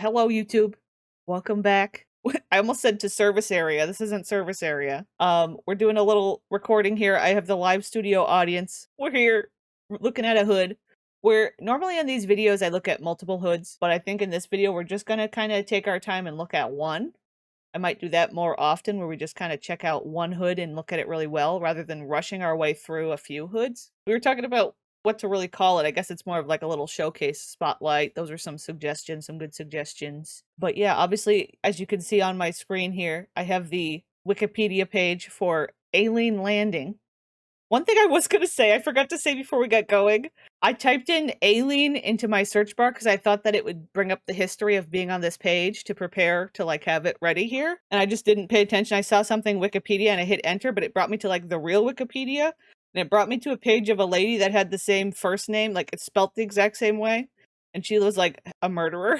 Hello, YouTube. Welcome back. I almost said to service area. This isn't service area. We're doing a little recording here. I have the live studio audience. We're here looking at a hood. Where normally in these videos I look at multiple hoods, but I think in this video we're just gonna kind of take our time and look at one. I might do that more often where we just kind of check out one hood and look at it really well rather than rushing our way through a few hoods. We were talking about what to really call it. I guess it's more of like a little showcase spotlight. Those are some suggestions, some good suggestions. But yeah, obviously, as you can see on my screen here, I have the Wikipedia page for Aileen Landing. One thing I was going to say, I forgot to say before we got going, I typed in Aileen into my search bar because I thought that it would bring up the history of being on this page to prepare to like have it ready here. And I just didn't pay attention. I saw something Wikipedia and I hit enter, but it brought me to like the real Wikipedia. And it brought me to a page of a lady that had the same first name, like it's spelt the exact same way. And she was like a murderer.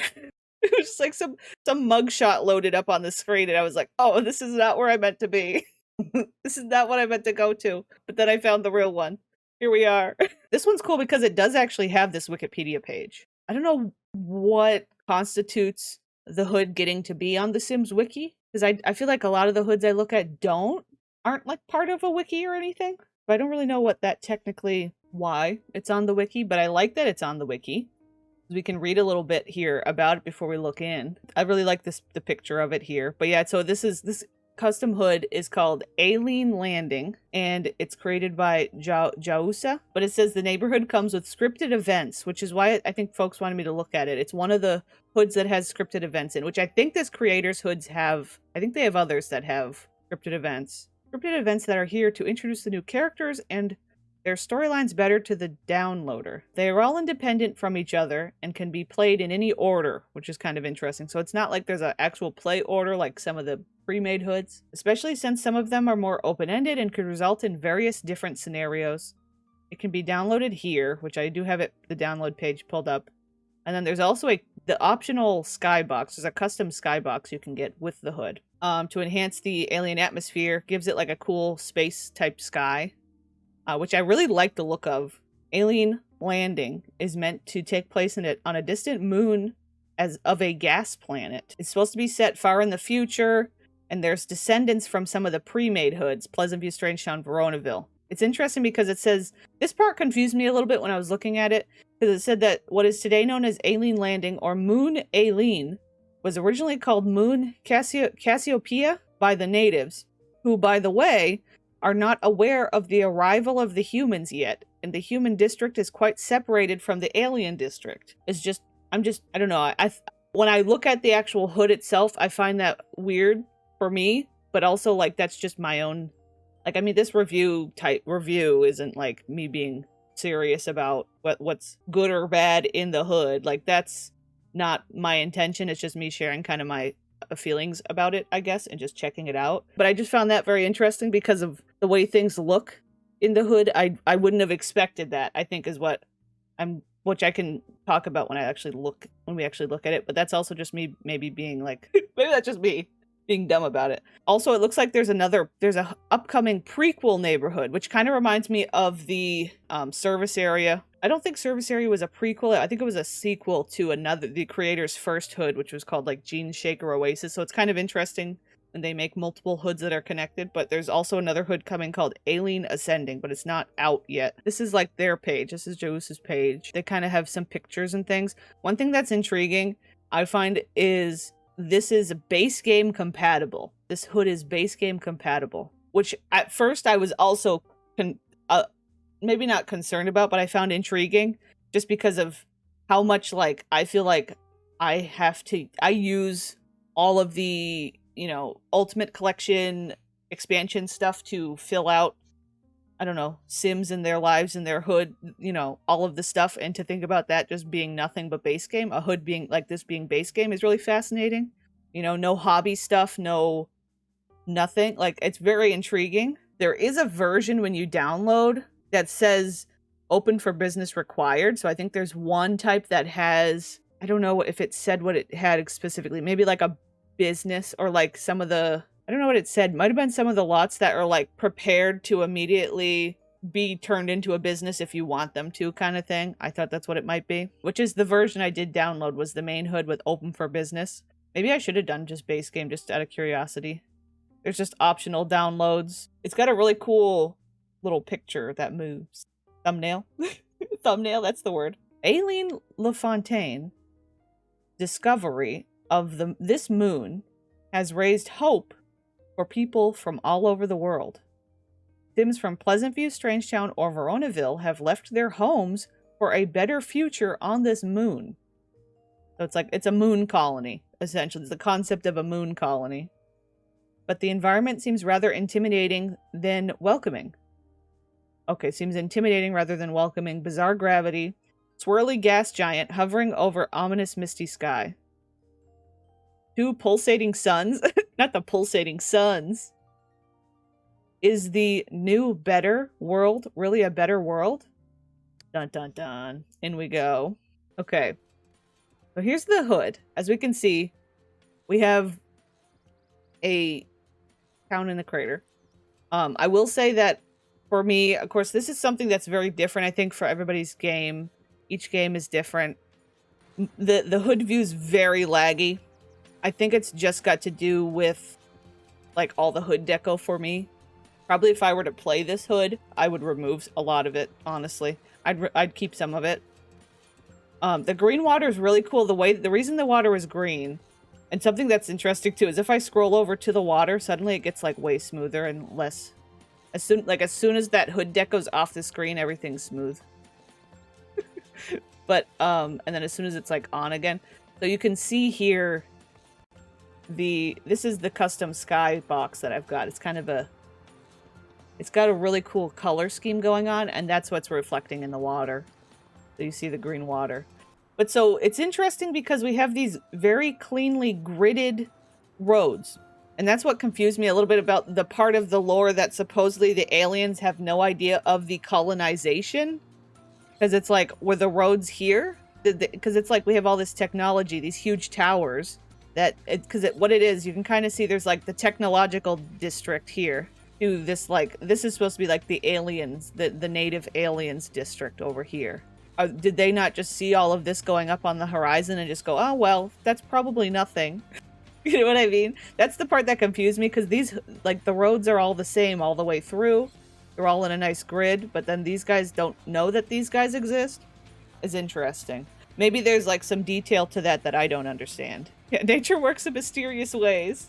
It was just like some mugshot loaded up on the screen. And I was like, oh, this is not where I meant to be. This is not what I meant to go to, but then I found the real one. Here we are. This one's cool because it does actually have this Wikipedia page. I don't know what constitutes the hood getting to be on the Sims wiki, because I feel like a lot of the hoods I look at aren't like part of a wiki or anything. But I don't really know what that technically, why it's on the wiki, but I like that it's on the wiki. We can read a little bit here about it before we look in. I really like the picture of it here. But yeah, so this custom hood is called Aileen Landing, and it's created by Jawusa. But it says the neighborhood comes with scripted events, which is why I think folks wanted me to look at it. It's one of the hoods that has scripted events in, which I think this creator's hoods have. I think they have others that have scripted events. Scripted events that are here to introduce the new characters and their storylines better to the downloader. They are all independent from each other and can be played in any order, which is kind of interesting. So it's not like there's an actual play order like some of the pre-made hoods, especially since some of them are more open-ended and could result in various different scenarios. It can be downloaded here, which I do have the download page pulled up. And then there's also the optional skybox. There's a custom skybox you can get with the hood to enhance the alien atmosphere. Gives it like a cool space type sky. Which I really like the look of. Aileen Landing is meant to take place on a distant moon of a gas planet. It's supposed to be set far in the future, and there's descendants from some of the pre-made hoods, Pleasant View, Strangetown, Veronaville. It's interesting because it says, this part confused me a little bit when I was looking at it, because it said that what is today known as Aileen Landing, or Moon Aileen, was originally called Moon Cassiopeia by the natives, who, by the way, are not aware of the arrival of the humans yet, and the human district is quite separated from the alien district. I don't know. When I look at the actual hood itself, I find that weird for me, but also like that's just my own. Like, I mean, this review isn't like me being serious about what's good or bad in the hood. Like, that's not my intention. It's just me sharing kind of my feelings about it, I guess, and just checking it out. But I just found that very interesting because of the way things look in the hood. I wouldn't have expected that, I think, is which I can talk about when we actually look at it. But that's also just me maybe being like, maybe that's just me being dumb about it. Also, it looks like there's a upcoming prequel neighborhood, which kind of reminds me of the service area. I don't think service area was a prequel. I think it was a sequel to the creator's first hood, which was called like Gene Shaker Oasis. So it's kind of interesting when they make multiple hoods that are connected. But there's also another hood coming called Aileen Ascending, but it's not out yet. This is like their page. This is Jawusa's page. They kind of have some pictures and things. One thing that's intriguing, I find, is this is base game compatible. This hood is base game compatible, which at first I was also maybe not concerned about, but I found intriguing just because of how much like I feel like I use all of the, Ultimate Collection expansion stuff to fill out, I don't know, Sims and their lives and their hood, all of the stuff. And to think about that just being nothing but base game, a hood being like this being base game is really fascinating. No hobby stuff, no nothing. Like, it's very intriguing. There is a version when you download that says open for business required. So I think there's one type that has, I don't know if it said what it had specifically, maybe like a business or like some of the, I don't know what it said. Might have been some of the lots that are like prepared to immediately be turned into a business if you want them to, kind of thing. I thought that's what it might be, which is the version I did download, was the main hood with open for business. Maybe I should have done just base game just out of curiosity. There's just optional downloads. It's got a really cool little picture that moves. Thumbnail? Thumbnail, that's the word. Aileen Landing discovery of this moon has raised hope for people from all over the world. Sims from Pleasant View, Strangetown, or Veronaville have left their homes for a better future on this moon. So it's like, it's a moon colony, essentially. It's the concept of a moon colony. But the environment seems rather intimidating than welcoming. Okay, seems intimidating rather than welcoming. Bizarre gravity. Swirly gas giant hovering over ominous misty sky. 2 pulsating suns. Not the pulsating suns. Is the new better world really a better world? Dun dun dun. In we go. Okay. So here's the hood. As we can see, we have a town in the crater. I will say that for me, of course, this is something that's very different, I think, for everybody's game. Each game is different. The hood view is very laggy. I think it's just got to do with, like, all the hood deco for me. Probably if I were to play this hood, I would remove a lot of it, honestly. I'd keep some of it. The green water is really cool. The reason the water is green, and something that's interesting too, is if I scroll over to the water, suddenly it gets like way smoother and less. As soon as that hood deco's off the screen, everything's smooth. But and then as soon as it's like on again, so you can see here. This is the custom sky box that I've got. It's kind of a. It's got a really cool color scheme going on, and that's what's reflecting in the water. So you see the green water. But so it's interesting because we have these very cleanly gridded roads. And that's what confused me a little bit about the part of the lore that supposedly the aliens have no idea of the colonization. Because it's like, were the roads here? Because it's like we have all this technology, these huge towers. What it is, you can kind of see there's like the technological district here. To this, like, this is supposed to be like the aliens, the native aliens district over here. Did they not just see all of this going up on the horizon and just go, oh, well, that's probably nothing. You know what I mean? That's the part that confused me, because these, like, the roads are all the same all the way through. They're all in a nice grid, but then these guys don't know that these guys exist. Is interesting. Maybe there's, like, some detail to that I don't understand. Yeah, nature works in mysterious ways.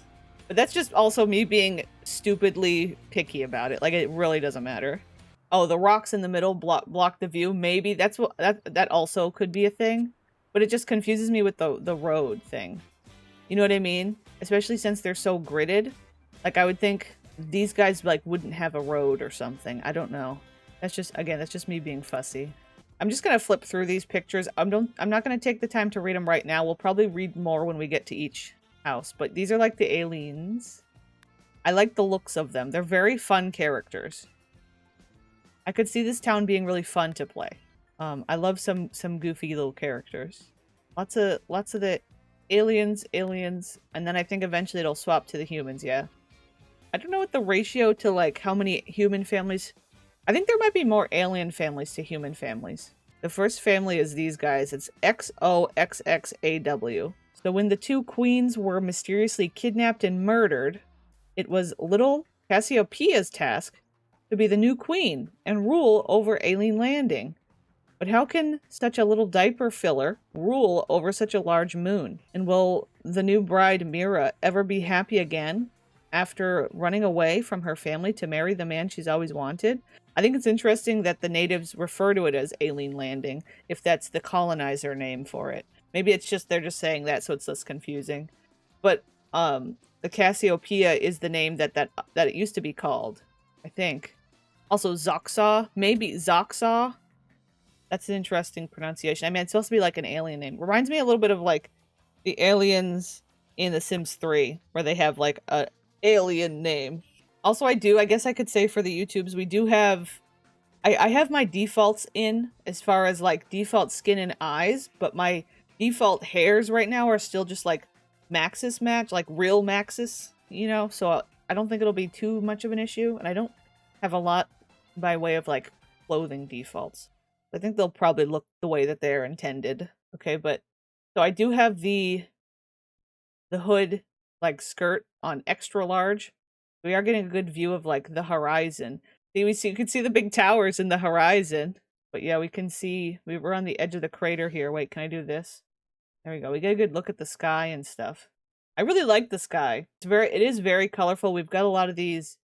But that's just also me being stupidly picky about it. Like, it really doesn't matter. Oh, the rocks in the middle block the view. Maybe that's what that also could be a thing. But it just confuses me with the road thing. You know what I mean? Especially since they're so gridded. Like, I would think these guys, like, wouldn't have a road or something. I don't know. That's just me being fussy. I'm just gonna flip through these pictures. I'm not gonna take the time to read them right now. We'll probably read more when we get to each house, but these are like the AILEENS. I like the looks of them. They're very fun characters. I could see this town being really fun to play. I love some goofy little characters. Lots of the aliens, and then I think eventually it'll swap to the humans, yeah. I don't know what the ratio to, like, how many human families. I think there might be more alien families to human families. The first family is these guys. It's XOXXAW. So when the 2 queens were mysteriously kidnapped and murdered, it was little Cassiopeia's task to be the new queen and rule over Aileen Landing. But how can such a little diaper filler rule over such a large moon? And will the new bride, Mira, ever be happy again after running away from her family to marry the man she's always wanted? I think it's interesting that the natives refer to it as Aileen Landing, if that's the colonizer name for it. Maybe it's just they're just saying that so it's less confusing. But the Cassiopeia is the name that it used to be called, I think. Also Zoxaw, maybe Zoxaw. That's an interesting pronunciation. I mean, it's supposed to be like an alien name. Reminds me a little bit of like the aliens in The Sims 3, where they have like a alien name. Also, I guess I could say for the YouTubes, we do have, I have my defaults in as far as like default skin and eyes, but my default hairs right now are still just like Maxis match, like real Maxis, you know? So I don't think it'll be too much of an issue, and I don't have a lot by way of like clothing defaults. I think they'll probably look the way that they're intended. Okay, but so I do have the hood like skirt on extra large. We are getting a good view of like the horizon. You can see the big towers in the horizon. But yeah, we can see we're on the edge of the crater here. Wait, can I do this? There we go. We get a good look at the sky and stuff. I really like the sky. It is very colorful. We've got a lot of these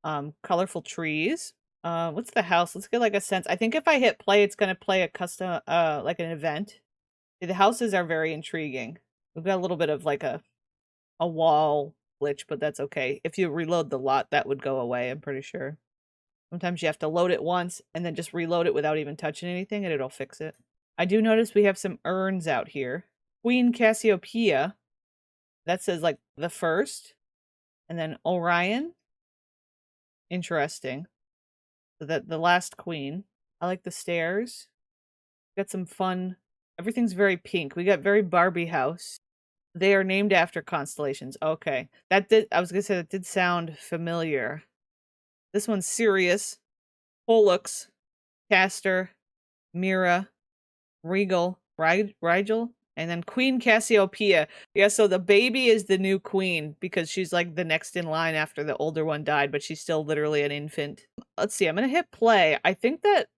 colorful trees. What's the house? Let's get like a sense. I think if I hit play, it's gonna play a custom like an event. The houses are very intriguing. We've got a little bit of like a wall glitch, but that's okay. If you reload the lot, that would go away, I'm pretty sure. Sometimes you have to load it once and then just reload it without even touching anything and it'll fix it. I do notice we have some urns out here. Queen Cassiopeia. That says like the first. And then Orion. Interesting. So that the last queen. I like the stairs. Got some fun. Everything's very pink. We got very Barbie house. They are named after constellations. Okay. I was gonna say that did sound familiar. This one's Sirius, Pollux, Castor, Mira, Regal, Rigel, and then Queen Cassiopeia. Yeah, so the baby is the new queen because she's like the next in line after the older one died, but she's still literally an infant. Let's see, I'm gonna hit play. I think that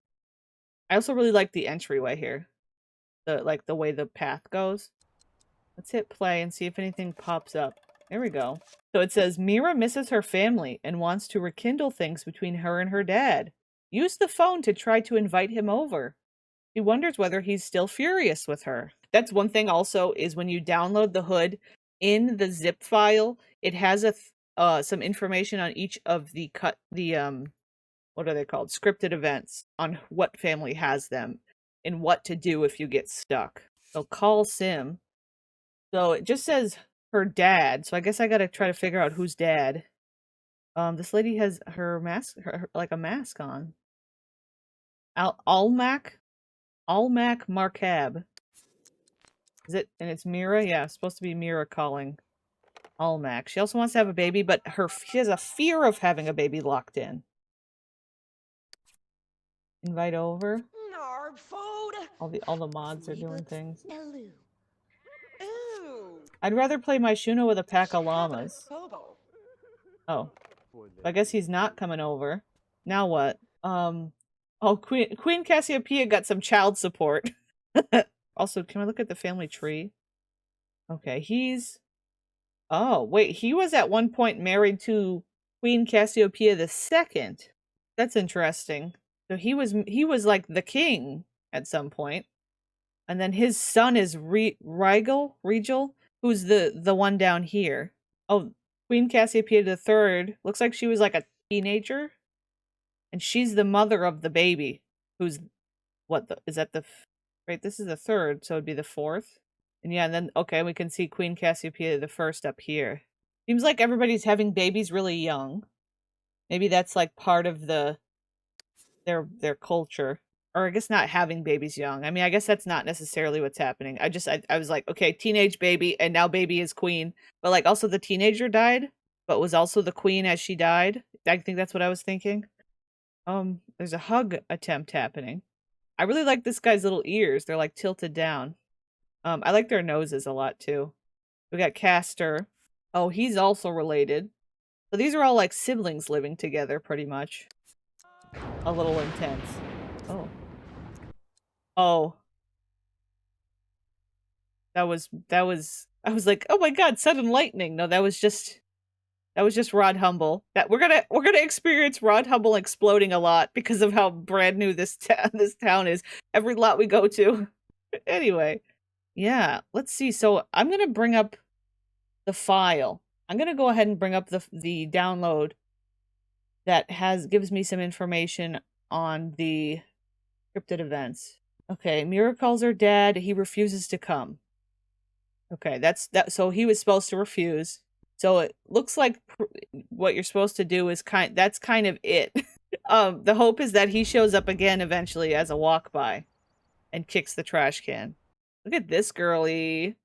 I also really like the entryway here. The way the path goes. Let's hit play and see if anything pops up. There we go. So it says, Mira misses her family and wants to rekindle things between her and her dad. Use the phone to try to invite him over. She wonders whether he's still furious with her. That's one thing also, is when you download the hood, in the zip file, it has some information on each of the what are they called? Scripted events on what family has them and what to do if you get stuck. So call Sim. So it just says her dad. So I guess I gotta try to figure out who's dad. This lady has her mask, like a mask on. Almac Markab. Is it? And it's Mira. Yeah, it's supposed to be Mira calling Almac. She also wants to have a baby, but she has a fear of having a baby locked in. Invite over. All the mods are doing things. I'd rather play my Shuno with a pack of llamas. Oh. I guess he's not coming over. Now what? Oh, Queen Cassiopeia got some child support. Also, can I look at the family tree? Okay, oh, wait, he was at one point married to Queen Cassiopeia II. That's interesting. So he was like the king at some point. And then his son is Regal, who's the one down here. Oh, Queen Cassiopeia III looks like she was like a teenager. And she's the mother of the baby. Who's is that right, this is the third, so it'd be the fourth. And yeah, and then okay, we can see Queen Cassiopeia I up here. Seems like everybody's having babies really young. Maybe that's like part of their culture. Or I guess not having babies young. I mean, I guess that's not necessarily what's happening. I was like, okay, teenage baby, and now baby is queen. But like also the teenager died, but was also the queen as she died. I think that's what I was thinking. There's a hug attempt happening. I really like this guy's little ears. They're like tilted down. I like their noses a lot too. We got Castor. Oh, he's also related. So these are all like siblings living together pretty much. A little intense. Oh. Oh. That was I was like, oh my god, sudden lightning. No, that was just Rod Humble. That we're gonna experience Rod Humble exploding a lot because of how brand new this town is. Every lot we go to. Anyway, yeah. Let's see. So I'm gonna bring up the file. I'm gonna go ahead and bring up the download that gives me some information on the scripted events. Okay, Mira calls her dad. He refuses to come. Okay, that's that. So he was supposed to refuse. So it looks like what you're supposed to do is that's kind of it. The hope is that he shows up again eventually as a walk by and kicks the trash can. Look at this girly.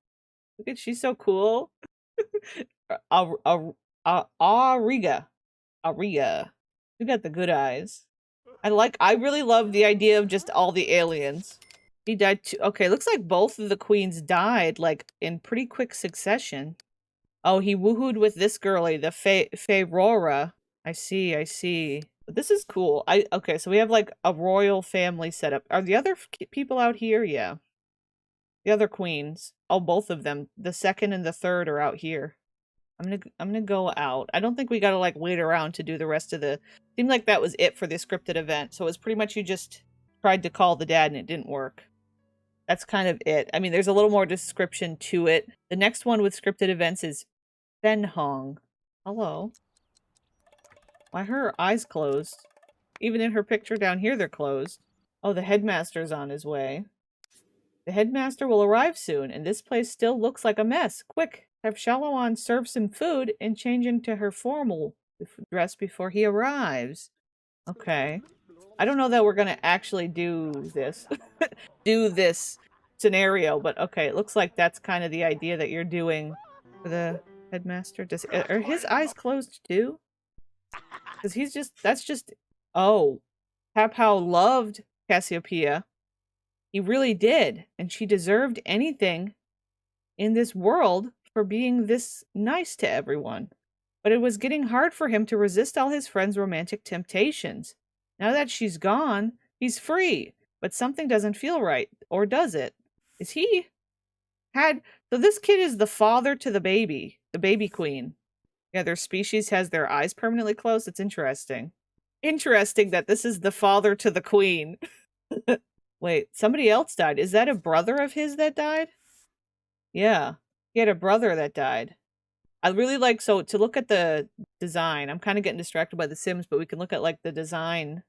Look at, she's so cool. Ariga. We got the good eyes. I really love the idea of just all the aliens. He died too. Okay, looks like both of the queens died, like, in pretty quick succession. Oh, he woohooed with this girly, the Fayrora. I see, I see. But this is cool. Okay, so we have like a royal family setup. Are the other people out here? Yeah. The other queens. Oh, both of them. The second and the third are out here. I'm gonna go out. I don't think we gotta like wait around to do the rest of the seemed like that was it for the scripted event. So it was pretty much you just tried to call the dad and it didn't work. That's kind of it. I mean, there's a little more description to it. The next one with scripted events is Ben Hong. Hello. Why are her eyes closed? Even in her picture down here, they're closed. Oh, the headmaster's on his way. The headmaster will arrive soon, and this place still looks like a mess. Quick, have Shallowan serve some food and change into her formal dress before he arrives. Okay. I don't know that we're gonna actually do this. do this scenario, but okay, it looks like that's kind of the idea that you're doing for the headmaster. Are his eyes closed too? Because that's just, oh, Papao loved Cassiopeia. He really did, and she deserved anything in this world for being this nice to everyone. But it was getting hard for him to resist all his friends' romantic temptations. Now that she's gone, he's free, but something doesn't feel right, or does it? Is he so this kid is the father to the baby queen. Yeah, their species has their eyes permanently closed. It's interesting. Interesting that this is the father to the queen. Wait, somebody else died. Is that a brother of his that died? Yeah, he had a brother that died. I really like, so to look at the design, I'm kind of getting distracted by the Sims, but we can look at like the design.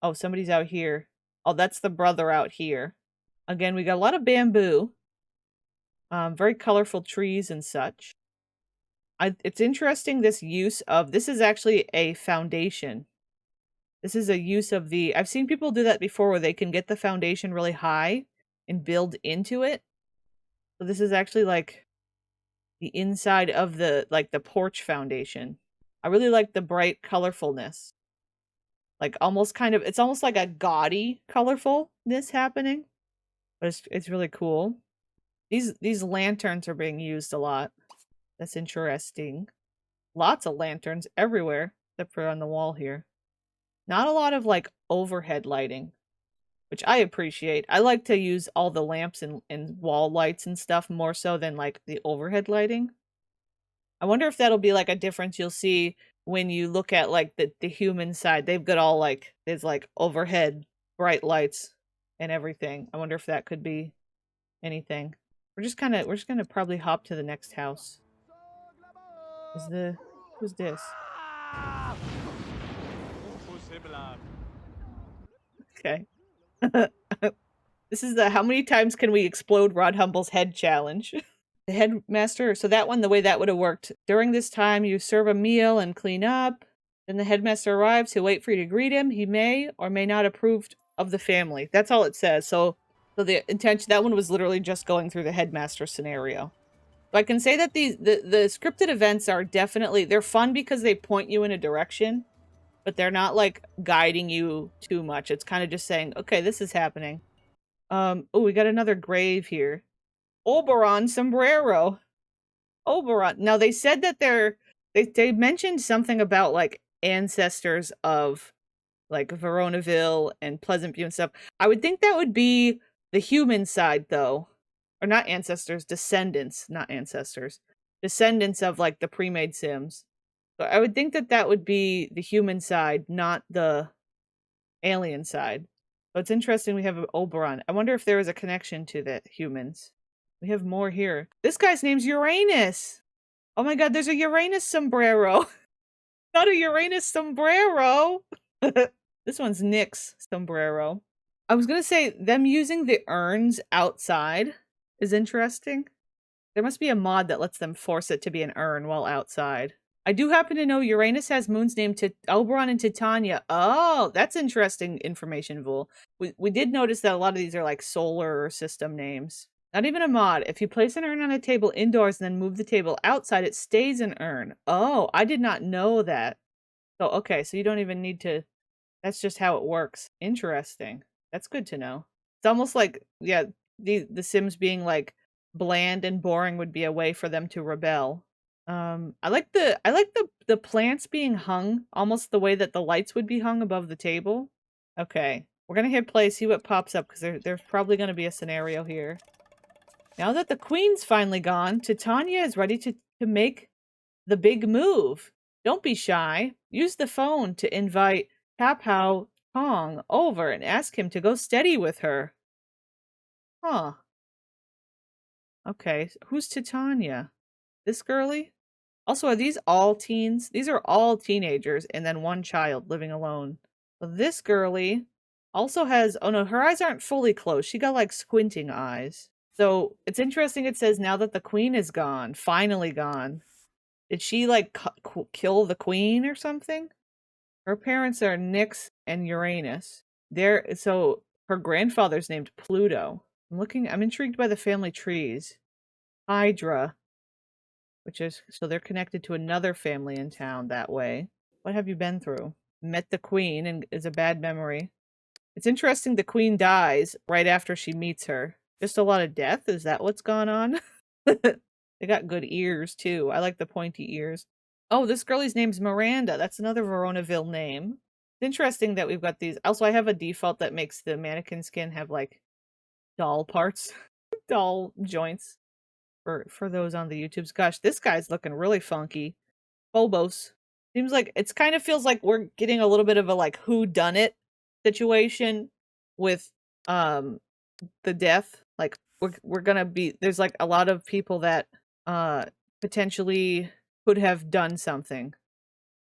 Oh, somebody's out here. Oh, that's the brother out here. Again, we got a lot of bamboo. Very colorful trees and such. It's interesting, this use of, this is actually a foundation. This is a use of I've seen people do that before where they can get the foundation really high and build into it. So this is actually like the inside of the porch foundation. I really like the bright colorfulness. Like almost kind of, it's almost like a gaudy colorfulness happening. But it's really cool. These lanterns are being used a lot. That's interesting. Lots of lanterns everywhere, except for on the wall here. Not a lot of like overhead lighting, which I appreciate. I like to use all the lamps and wall lights and stuff more so than like the overhead lighting. I wonder if that'll be like a difference you'll see when you look at like the human side. They've got all like, there's like overhead bright lights and everything. I wonder if that could be anything. We're just gonna probably hop to the next house. Who's this? Okay. This is the how many times can we explode Rod Humble's head challenge. The headmaster, so that one, the way that would have worked. During this time, you serve a meal and clean up. Then the headmaster arrives. He'll wait for you to greet him. He may or may not approve of the family. That's all it says. So the intention, that one was literally just going through the headmaster scenario. So I can say that the scripted events are definitely, they're fun because they point you in a direction, but they're not like guiding you too much. It's kind of just saying, okay, this is happening. Oh, we got another grave here. Oberon sombrero. Oberon. Now they said that they mentioned something about like ancestors of like Veronaville and Pleasant View and stuff. I would think that would be the human side though. Or not ancestors, descendants, not ancestors. Descendants of like the pre-made Sims. So I would think that that would be the human side, not the alien side. So it's interesting we have an Oberon. I wonder if there is a connection to the humans. We have more here. This guy's name's Uranus. Oh my god, there's a Uranus sombrero. Not a Uranus sombrero. This one's Nick's sombrero. I was gonna say, them using the urns outside is interesting. There must be a mod that lets them force it to be an urn while outside. I do happen to know Uranus has moons named Oberon and Titania. Oh, that's interesting information, Vul. We did notice that a lot of these are like solar system names. Not even a mod. If you place an urn on a table indoors and then move the table outside, it stays an urn. Oh, I did not know that. So, okay, so you don't even need to That's just how it works. Interesting. That's good to know. It's almost like, yeah, the Sims being like bland and boring would be a way for them to rebel. I like the plants being hung almost the way that the lights would be hung above the table. Okay. We're gonna hit play, see what pops up, because there's probably gonna be a scenario here. Now that the queen's finally gone, Titania is ready to make the big move. Don't be shy. Use the phone to invite Tapao Tong over and ask him to go steady with her. Huh. Okay. Who's Titania? This girly? Also, are these all teens? These are all teenagers and then one child living alone. So this girly also has, oh no, her eyes aren't fully closed. She got like squinting eyes. So it's interesting it says now that the queen is gone, finally gone. Did she like kill the queen or something? Her parents are Nyx and Uranus. So her grandfather's named Pluto. I'm intrigued by the family trees. Hydra, which is, so they're connected to another family in town that way. What have you been through? Met the queen and is a bad memory. It's interesting the queen dies right after she meets her. Just a lot of death? Is that what's gone on? They got good ears too. I like the pointy ears. Oh, this girlie's name's Miranda. That's another Veronaville name. It's interesting that we've got these. Also, I have a default that makes the mannequin skin have like doll parts, doll joints for those on the YouTubes. Gosh, this guy's looking really funky. Phobos. Seems like it's kind of feels like we're getting a little bit of a like who done it situation with the death. Like we're gonna be there's like a lot of people that potentially could have done something.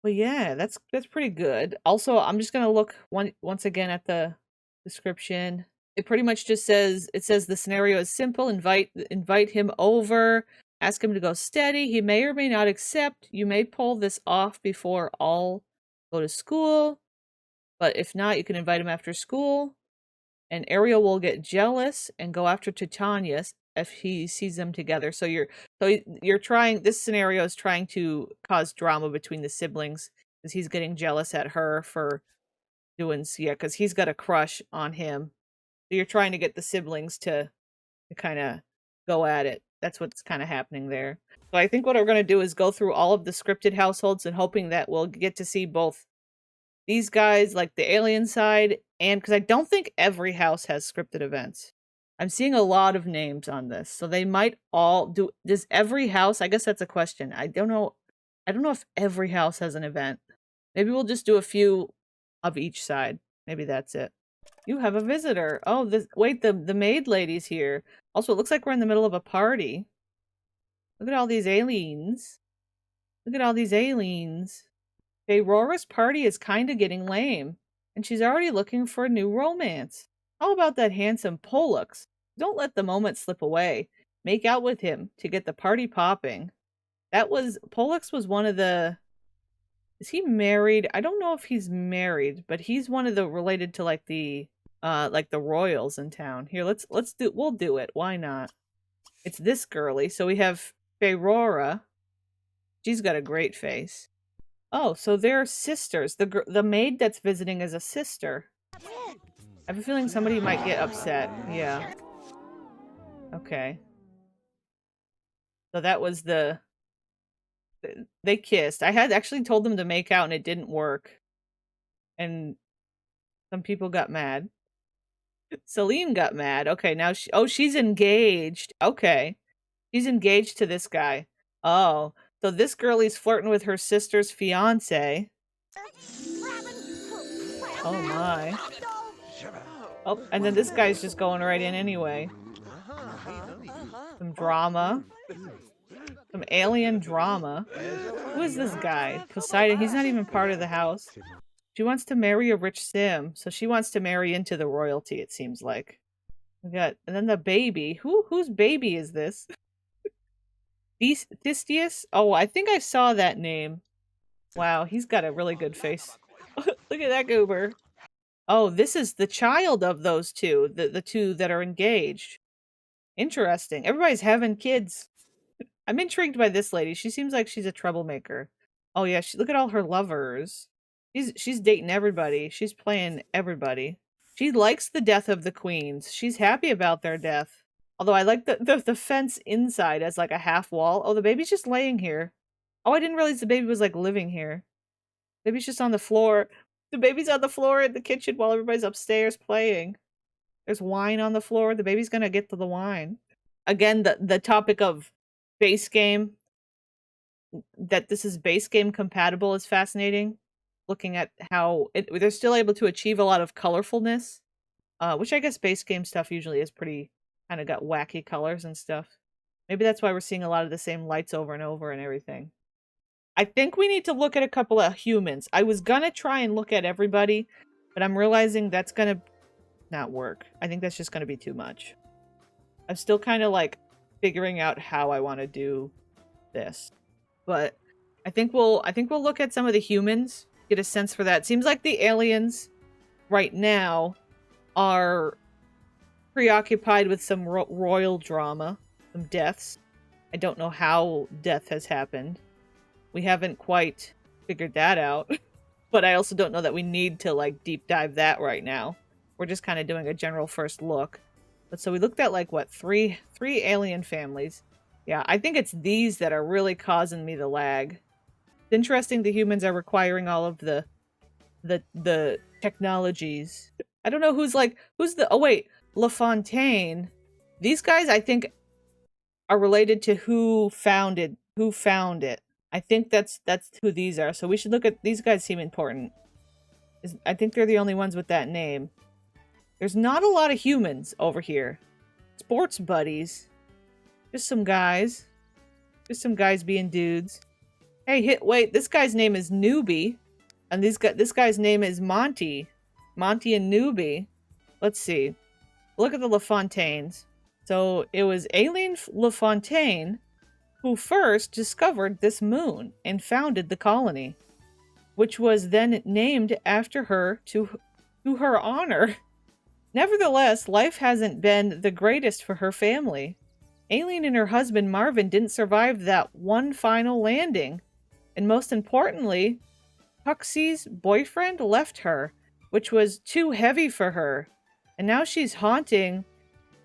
Well, yeah, that's pretty good. Also, I'm just gonna look once again at the description. It pretty much just says the scenario is simple. Invite him over. Ask him to go steady. He may or may not accept. You may pull this off before all go to school, but if not, you can invite him after school. And Ariel will get jealous and go after Titania if he sees them together. So you're trying, this scenario is trying to cause drama between the siblings because he's getting jealous at her for doing, yeah, because he's got a crush on him. So you're trying to get the siblings to kind of go at it. That's what's kind of happening there. So I think what we're going to do is go through all of the scripted households and hoping that we'll get to see both these guys, like the alien side, and because I don't think every house has scripted events. I'm seeing a lot of names on this, so they might all do. Does every house? I guess that's a question. I don't know. I don't know if every house has an event. Maybe we'll just do a few of each side. Maybe that's it. You have a visitor. Oh, wait, the maid lady's here. Also, it looks like we're in the middle of a party. Look at all these aliens. Look at all these aliens. Aurora's party is kinda getting lame, and she's already looking for a new romance. How about that handsome Pollux? Don't let the moment slip away. Make out with him to get the party popping. Pollux was one of the... Is he married? I don't know if he's married, but he's one of the related to like the royals in town. Here, we'll do it. Why not? It's this girly. So we have Aurora. She's got a great face. Oh, so they're sisters. The maid that's visiting is a sister. I have a feeling somebody might get upset. Yeah. Okay. So that was they kissed. I had actually told them to make out and it didn't work. And some people got mad. Celine got mad. Okay, now she's engaged. Okay. She's engaged to this guy. Oh, so this girlie's flirting with her sister's fiance. Oh my. Oh, and then this guy's just going right in anyway. Some drama. Some alien drama. Who is this guy? Poseidon. He's not even part of the house. She wants to marry a rich sim, so she wants to marry into the royalty, it seems like. And then the baby. Whose baby is this? Thistius? Oh, I think I saw that name. Wow, he's got a really good face. Look at that goober. Oh, this is the child of those two, the two that are engaged. Interesting. Everybody's having kids. I'm intrigued by this lady. She seems like she's a troublemaker. Oh yeah, look at all her lovers. She's dating everybody. She's playing everybody. She likes the death of the queens. She's happy about their death. Although I like the fence inside as like a half wall. Oh, the baby's just laying here. Oh, I didn't realize the baby was like living here. Baby's just on the floor. The baby's on the floor in the kitchen while everybody's upstairs playing. There's wine on the floor. The baby's gonna get to the wine. Again, the topic of base game, that this is base game compatible, is fascinating. Looking at how they're still able to achieve a lot of colorfulness, which I guess base game stuff usually is pretty kind of got wacky colors and stuff. Maybe that's why we're seeing a lot of the same lights over and over and everything. I think we need to look at a couple of humans. I was gonna try and look at everybody, but I'm realizing that's gonna not work. I think that's just gonna be too much. I'm still kind of like figuring out how I want to do this. But I think we'll look at some of the humans, get a sense for that. Seems like the aliens right now are preoccupied with some royal drama, some deaths. I don't know how death has happened. We haven't quite figured that out. But I also don't know that we need to like deep dive that right now. We're just kind of doing a general first look. But so we looked at like what, three alien families. Yeah, I think it's these that are really causing me the lag. It's interesting the humans are requiring all of the technologies. I don't know who's the, oh wait, LaFontaine. These guys I think are related to who found it. I think that's who these are. So we should look at, these guys seem important. I think they're the only ones with that name. There's not a lot of humans over here. Sports buddies. Just some guys. Just some guys being dudes. Hey, wait, this guy's name is Newbie. And this guy's name is Monty. Monty and Newbie. Let's see. Look at the LaFontaines. So it was Aileen LaFontaine who first discovered this moon and founded the colony, which was then named after her to her honor. Nevertheless, life hasn't been the greatest for her family. Aileen and her husband Marvin didn't survive that one final landing. And most importantly, Huxley's boyfriend left her, which was too heavy for her. And now she's haunting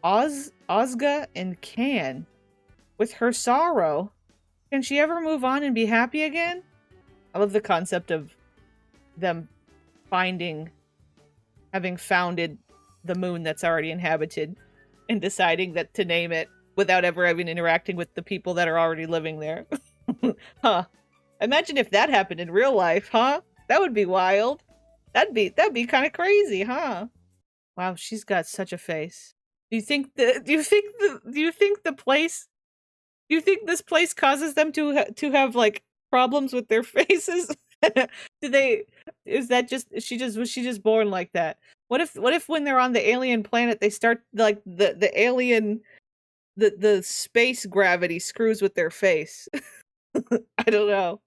Ozga and Can. With her sorrow, can she ever move on and be happy again? I love the concept of them having founded the moon that's already inhabited and deciding that to name it without ever even interacting with the people that are already living there. Huh. Imagine if that happened in real life, huh? That would be wild. That'd be kind of crazy, huh? Wow, she's got such a face. Do you think this place causes them to have like problems with their faces? Was she just born like that? What if when they're on the alien planet they start like the alien the space gravity screws with their face? I don't know.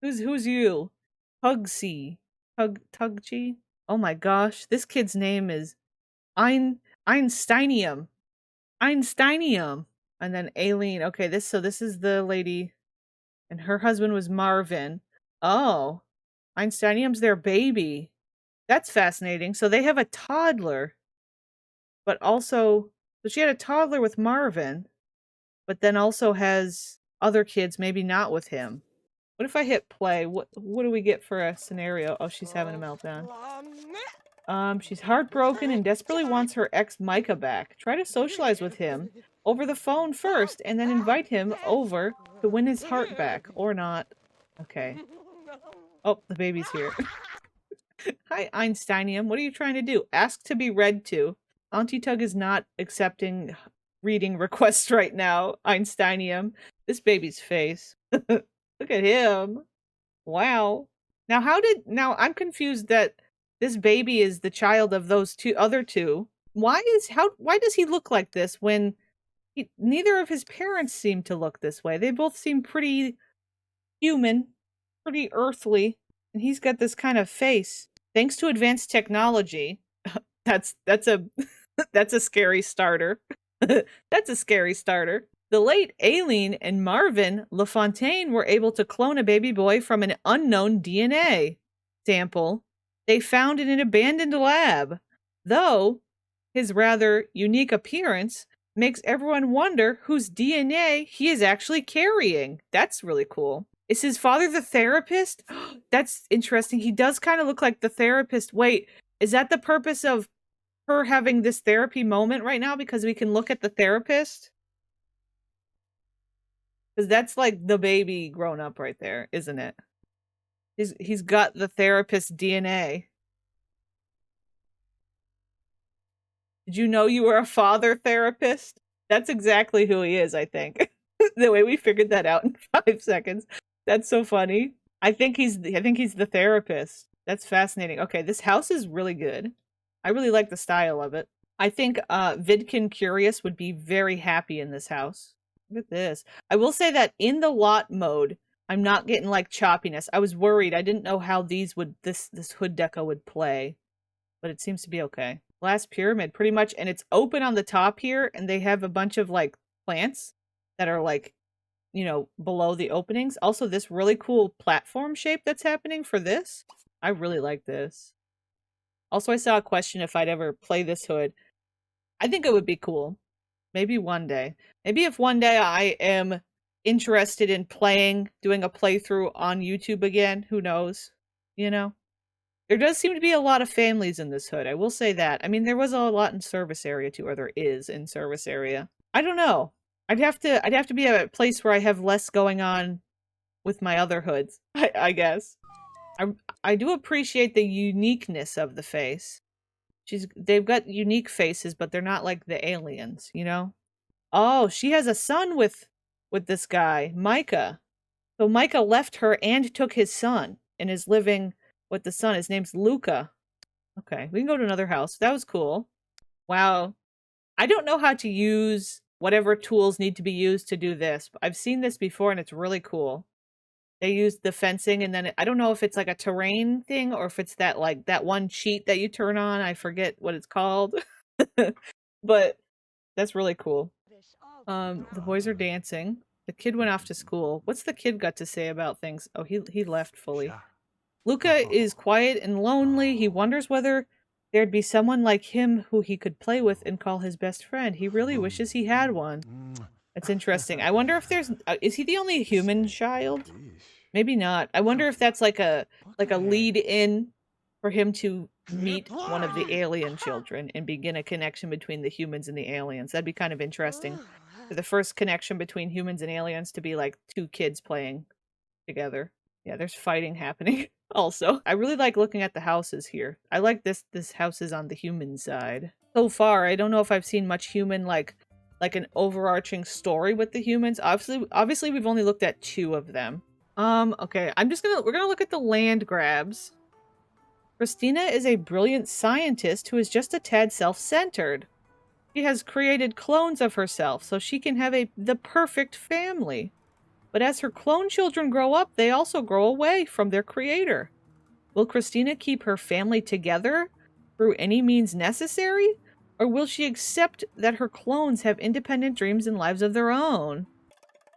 Who's you? Tugchi. Oh my gosh, this kid's name is Einsteinium. And then Aileen. Okay, this is the lady, and her husband was Marvin. Oh, Einsteinium's their baby. That's fascinating. So they have a toddler, but also, so she had a toddler with Marvin, but then also has other kids, maybe not with him. What if I hit play? What do we get for a scenario? Oh, she's having a meltdown. She's heartbroken and desperately wants her ex Micah back. Try to socialize with him over the phone first, and then invite him over to win his heart back, or not. Okay. Oh, the baby's here. Hi, Einsteinium. What are you trying to do? Ask to be read to. Auntie Tug is not accepting reading requests right now, Einsteinium. This baby's face. Look at him. Wow. Now I'm confused that this baby is the child of those other two. Why does he look like this when neither of his parents seem to look this way? They both seem pretty human, pretty earthly, and he's got this kind of face. Thanks to advanced technology, that's a scary starter. That's a scary starter. The late Aileen and Marvin LaFontaine were able to clone a baby boy from an unknown DNA. sample they found in an abandoned lab, though his rather unique appearance makes everyone wonder whose DNA he is actually carrying. That's really cool. Is his father the therapist? That's interesting. He does kind of look like the therapist. Wait, is that the purpose of her having this therapy moment right now? Because we can look at the therapist? Because that's like the baby grown up right there, isn't it? He's got the therapist DNA. Did you know you were a father therapist? That's exactly who he is, I think. The way we figured that out in 5 seconds. That's so funny. I think he's the therapist. That's fascinating. Okay, this house is really good. I really like the style of it. I think Vidkin Curious would be very happy in this house. Look at this. I will say that in the lot mode, I'm not getting like choppiness. I was worried. I didn't know how this hood deco would play, but it seems to be okay. Glass pyramid, pretty much, and it's open on the top here, and they have a bunch of like plants that are like, you know, below the openings. Also, this really cool platform shape that's happening for this. I really like this. Also, I saw a question if I'd ever play this hood. I think it would be cool. Maybe one day. Maybe if one day I am interested in doing a playthrough on YouTube again, who knows? You know? There does seem to be a lot of families in this hood, I will say that. I mean, there was a lot in Service Area too, or there is in Service Area. I don't know. I'd have to be at a place where I have less going on with my other hoods, I guess. I do appreciate the uniqueness of the face. They've got unique faces, but they're not like the aliens, you know? Oh, she has a son with this guy, Micah. So Micah left her and took his son and is living with the son. His name's Luca. Okay, we can go to another house. That was cool. Wow. I don't know how to use whatever tools need to be used to do this. I've seen this before and it's really cool. They use the fencing and then I don't know if it's like a terrain thing or if it's that like that one cheat that you turn on. I forget what it's called. But that's really cool. The boys are dancing. The kid went off to school. What's the kid got to say about things? Oh, he left fully. Luca is quiet and lonely. He wonders whether there'd be someone like him who he could play with and call his best friend. He really wishes he had one. That's interesting. I wonder if there's... is he the only human child? Maybe not. I wonder if that's like a lead-in for him to meet one of the alien children and begin a connection between the humans and the aliens. That'd be kind of interesting. For the first connection between humans and aliens to be like 2 kids playing together. Yeah, there's fighting happening also. I really like looking at the houses here. I like this house is on the human side. So far, I don't know if I've seen much human like an overarching story with the humans. Obviously we've only looked at 2 of them. Okay, we're gonna look at the land grabs. Christina is a brilliant scientist who is just a tad self-centered. She has created clones of herself so she can have the perfect family. But as her clone children grow up, they also grow away from their creator. Will Christina keep her family together through any means necessary? Or will she accept that her clones have independent dreams and lives of their own?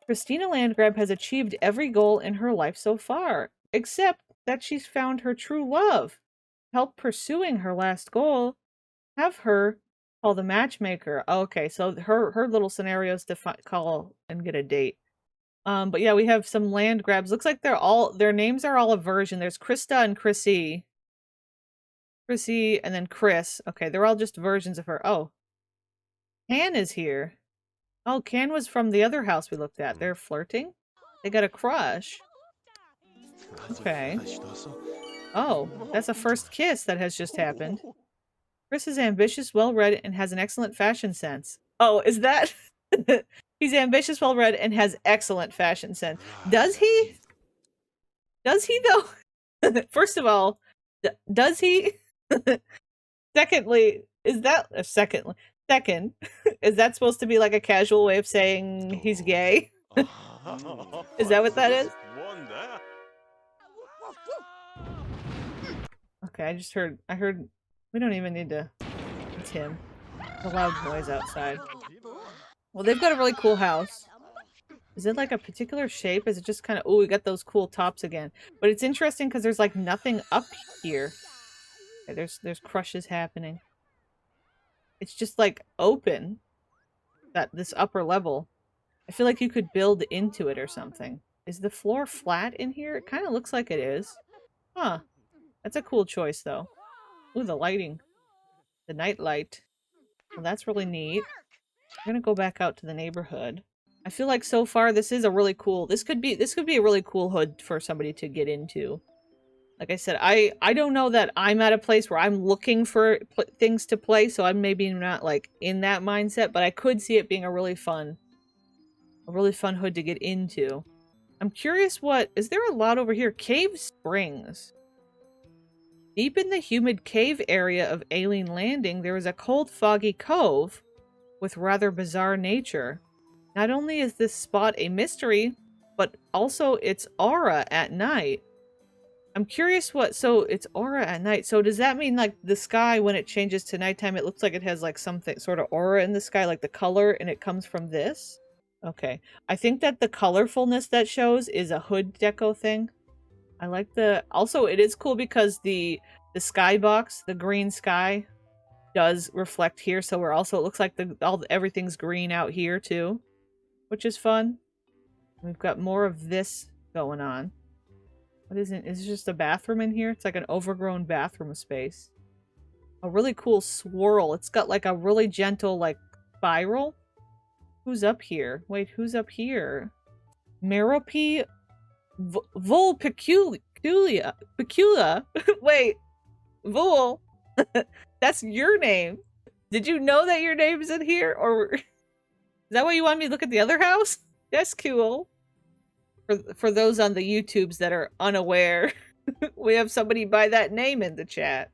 Christina Landgrab has achieved every goal in her life so far, except that she's found her true love. Help pursuing her last goal. Have her call the matchmaker. Okay, so her little scenarios to call and get a date. But yeah, we have some land grabs. Looks like their names are all a version. There's Krista and Chrissy. Chrissy and then Chris. Okay, they're all just versions of her. Oh. Can is here. Oh, Can was from the other house we looked at. They're flirting? They got a crush. Okay. Oh, that's a first kiss that has just happened. Chris is ambitious, well-read, and has an excellent fashion sense. Oh, is that... He's ambitious, well-read, and has excellent fashion sense. Does he? Does he, though? First of all, does he? Secondly, is that... second, is that supposed to be like a casual way of saying he's gay? Is that what that is? Okay, I heard... We don't even need to... It's him. The loud noise outside. Well, they've got a really cool house. Is it like a particular shape? Is it just kind of, oh, we got those cool tops again. But it's interesting because there's like nothing up here. Okay, there's crushes happening. It's just like open, this upper level. I feel like you could build into it or something. Is the floor flat in here? It kind of looks like it is. Huh. That's a cool choice though. Ooh, the lighting. The night light. Well, that's really neat. I'm gonna go back out to the neighborhood. I feel like so far this is a really cool, this could be a really cool hood for somebody to get into. Like I said, I don't know that I'm at a place where I'm looking for things to play, so I'm maybe not like in that mindset, but I could see it being a really fun hood to get into. I'm curious is there a lot over here? Cave Springs. Deep in the humid cave area of Aileen Landing, there is a cold, foggy cove with rather bizarre nature. Not only is this spot a mystery, but also its aura at night. I'm curious so it's aura at night. So does that mean like the sky, when it changes to nighttime, it looks like it has like something sort of aura in the sky, like the color, and it comes from this? Okay. I think that the colorfulness that shows is a hood deco thing. I like also it is cool because the skybox, the green sky, does reflect here, so it looks like everything's green out here too, which is fun. We've got more of this going on. What is it? Is it just a bathroom in here? It's like an overgrown bathroom space. A really cool swirl. It's got like a really gentle like spiral. Who's up here? Wait, who's up here? Merope Vulpicula. Wait, Vul. That's your name. Did you know that your name's in here? Or is that why you want me to look at the other house? That's cool. For those on the YouTubes that are unaware, we have somebody by that name in the chat.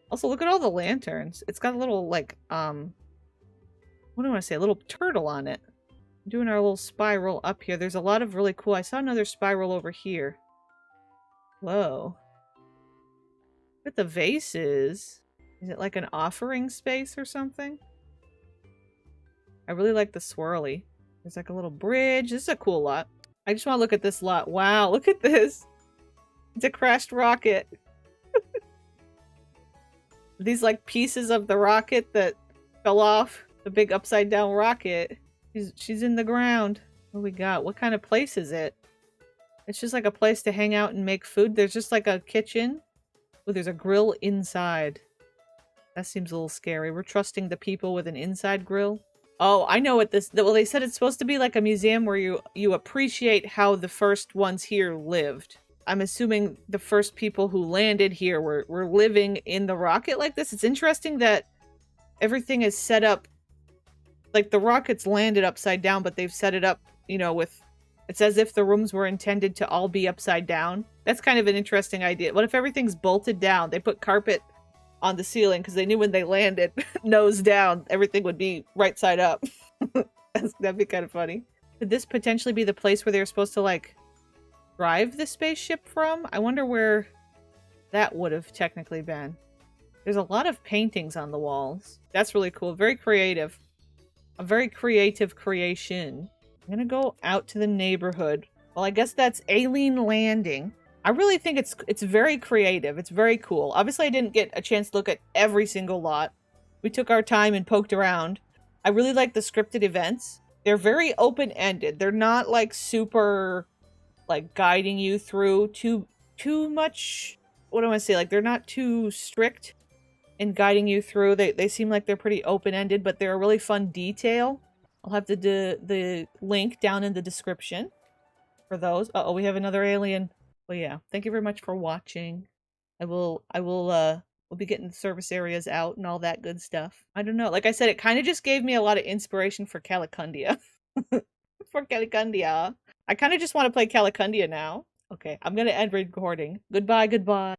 Also, look at all the lanterns. It's got a little, like, what do I want to say? A little turtle on it. Doing our little spiral up here. There's a lot of really cool... I saw another spiral over here. Whoa. Look at the vases. Is it like an offering space or something? I really like the swirly. There's like a little bridge. This is a cool lot. I just want to look at this lot. Wow, look at this. It's a crashed rocket. These like pieces of the rocket that fell off. The big upside down rocket. She's in the ground. What do we got? What kind of place is it? It's just like a place to hang out and make food. There's just like a kitchen. Oh, there's a grill inside. That seems a little scary. We're trusting the people with an inside grill. Oh, I know what well, they said it's supposed to be like a museum where you appreciate how the first ones here lived. I'm assuming the first people who landed here were living in the rocket like this. It's interesting that everything is set up like the rockets landed upside down, but they've set it up, you know, it's as if the rooms were intended to all be upside down. That's kind of an interesting idea. What if everything's bolted down? They put carpet on the ceiling because they knew when they landed, nose down, everything would be right side up. That'd be kind of funny. Could this potentially be the place where they're supposed to, like, drive the spaceship from? I wonder where that would have technically been. There's a lot of paintings on the walls. That's really cool. Very creative. A very creative creation. I'm gonna go out to the neighborhood. Well, I guess that's Aileen Landing. I really think it's very creative. It's very cool. Obviously, I didn't get a chance to look at every single lot. We took our time and poked around. I really like the scripted events. They're very open-ended. They're not like super like guiding you through too much. What do I want to say? Like they're not too strict in guiding you through. They seem like they're pretty open-ended, but they're a really fun detail. I'll have the link down in the description for those. Uh-oh, we have another alien. Well, yeah. Thank you very much for watching. We'll be getting the service areas out and all that good stuff. I don't know. Like I said, it kind of just gave me a lot of inspiration for Calicandia. For Calicandia. I kind of just want to play Calicandia now. Okay, I'm gonna end recording. Goodbye, goodbye.